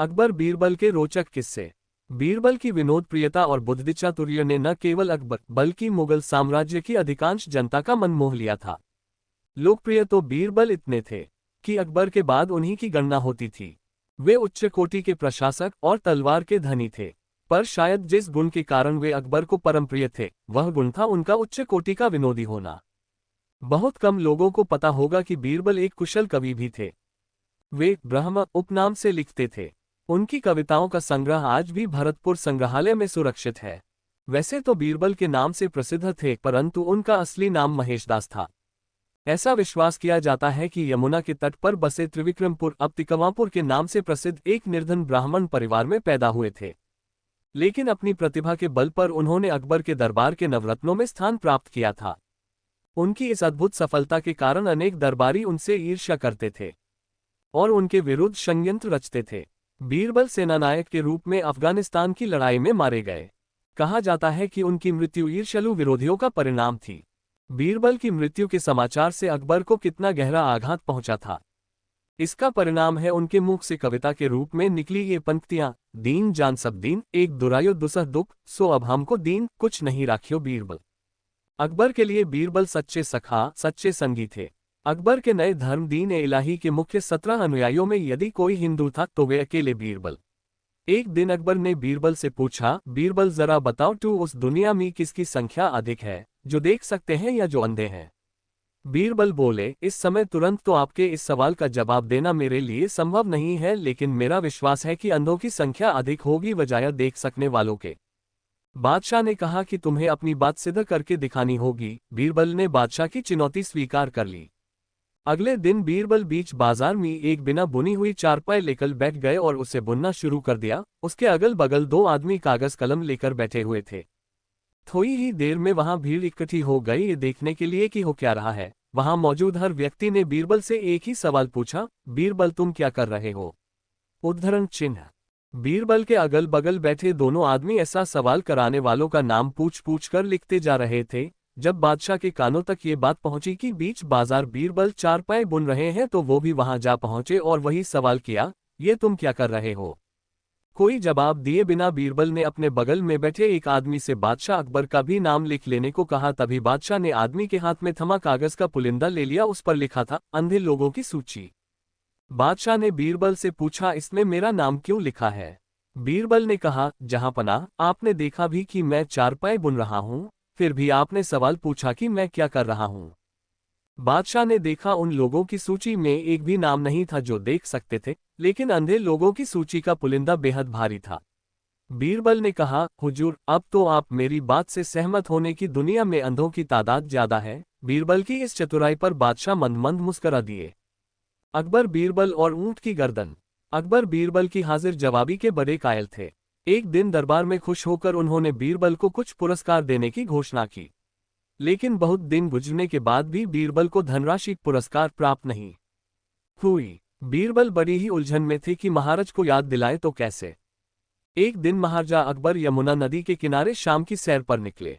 अकबर बीरबल के रोचक किस्से। बीरबल की विनोदप्रियता और बुद्धिचातुर्य ने न केवल अकबर बल्कि मुगल साम्राज्य की अधिकांश जनता का मन मोह लिया था। लोकप्रिय तो बीरबल इतने थे कि अकबर के बाद उन्हीं की गणना होती थी। वे उच्च कोटि के प्रशासक और तलवार के धनी थे, पर शायद जिस गुण के कारण वे अकबर को परम प्रिय थे, वह गुण था उनका उच्च कोटि का विनोदी होना। बहुत कम लोगों को पता होगा कि बीरबल एक कुशल कवि भी थे। वे ब्रह्म उपनाम से लिखते थे। उनकी कविताओं का संग्रह आज भी भरतपुर संग्रहालय में सुरक्षित है। वैसे तो बीरबल के नाम से प्रसिद्ध थे, परंतु उनका असली नाम महेशदास था। ऐसा विश्वास किया जाता है कि यमुना के तट पर बसे त्रिविक्रमपुर अब तिकवापुर के नाम से प्रसिद्ध एक निर्धन ब्राह्मण परिवार में पैदा हुए थे। लेकिन अपनी प्रतिभा के बल पर उन्होंने अकबर के दरबार के नवरत्नों में स्थान प्राप्त किया था। उनकी इस अद्भुत सफलता के कारण अनेक दरबारी उनसे ईर्ष्या करते थे और उनके विरुद्ध षड्यंत्र रचते थे। बीरबल सेनानायक के रूप में अफगानिस्तान की लड़ाई में मारे गए। कहा जाता है कि उनकी मृत्यु ईर्ष्यालु विरोधियों का परिणाम थी। बीरबल की मृत्यु के समाचार से अकबर को कितना गहरा आघात पहुंचा था, इसका परिणाम है उनके मुख से कविता के रूप में निकली ये पंक्तियां। दीन जान सब दीन, एक दुरायो दुसह दुख, सो अब हमको दीन कुछ नहीं राखियो बीरबल। अकबर के लिए बीरबल सच्चे सखा, सच्चे संगी थे। अकबर के नए धर्म दीन ए इलाही के मुख्य 17 अनुयायियों में यदि कोई हिंदू था तो वे अकेले बीरबल। एक दिन अकबर ने बीरबल से पूछा, बीरबल जरा बताओ तू उस दुनिया में किसकी संख्या अधिक है, जो देख सकते हैं या जो अंधे हैं। बीरबल बोले, इस समय तुरंत तो आपके इस सवाल का जवाब देना मेरे लिए संभव नहीं है, लेकिन मेरा विश्वास है कि अंधों की संख्या अधिक होगी बजाय देख सकने वालों के। बादशाह ने कहा कि तुम्हें अपनी बात सिद्ध करके दिखानी होगी। बीरबल ने बादशाह की चुनौती स्वीकार कर ली। अगले दिन बीरबल बीच बाजार में एक बिना बुनी हुई चारपाई लेकर बैठ गए और उसे बुनना शुरू कर दिया। उसके अगल बगल 2 आदमी कागज कलम लेकर बैठे हुए थे। थोड़ी ही देर में वहां भीड़ इकट्ठी हो गई ये देखने के लिए कि हो क्या रहा है। वहां मौजूद हर व्यक्ति ने बीरबल से एक ही सवाल पूछा, बीरबल तुम क्या कर रहे हो। उद्धरण चिन्ह। बीरबल के अगल बगल बैठे दोनों आदमी ऐसा सवाल कराने वालों का नाम पूछ पूछ कर लिखते जा रहे थे। जब बादशाह के कानों तक ये बात पहुंची कि बीच बाजार बीरबल चारपाई बुन रहे हैं तो वो भी वहां जा पहुंचे और वही सवाल किया, ये तुम क्या कर रहे हो। कोई जवाब दिए बिना बीरबल ने अपने बगल में बैठे एक आदमी से बादशाह अकबर का भी नाम लिख लेने को कहा। तभी बादशाह ने आदमी के हाथ में थमा कागज का पुलिंदा ले लिया। उस पर लिखा था, अंधे लोगों की सूची। बादशाह ने बीरबल से पूछा, इसमें मेरा नाम क्यों लिखा है। बीरबल ने कहा, जहांपनाह, आपने देखा भी कि मैं चारपाई बुन रहा हूं, फिर भी आपने सवाल पूछा कि मैं क्या कर रहा हूं। बादशाह ने देखा उन लोगों की सूची में एक भी नाम नहीं था जो देख सकते थे, लेकिन अंधे लोगों की सूची का पुलिंदा बेहद भारी था। बीरबल ने कहा, हुजूर, अब तो आप मेरी बात से सहमत होने की दुनिया में अंधों की तादाद ज्यादा है। बीरबल की इस चतुराई पर बादशाह मंद मंद मुस्करा दिए। अकबर, बीरबल और ऊंट की गर्दन। अकबर बीरबल की हाजिर जवाबी के बड़े कायल थे। एक दिन दरबार में खुश होकर उन्होंने बीरबल को कुछ पुरस्कार देने की घोषणा की, लेकिन बहुत दिन गुजरने के बाद भी बीरबल को धनराशि पुरस्कार प्राप्त नहीं हुई। बीरबल बड़ी ही उलझन में थे कि महाराज को याद दिलाए तो कैसे। एक दिन महाराजा अकबर यमुना नदी के किनारे शाम की सैर पर निकले।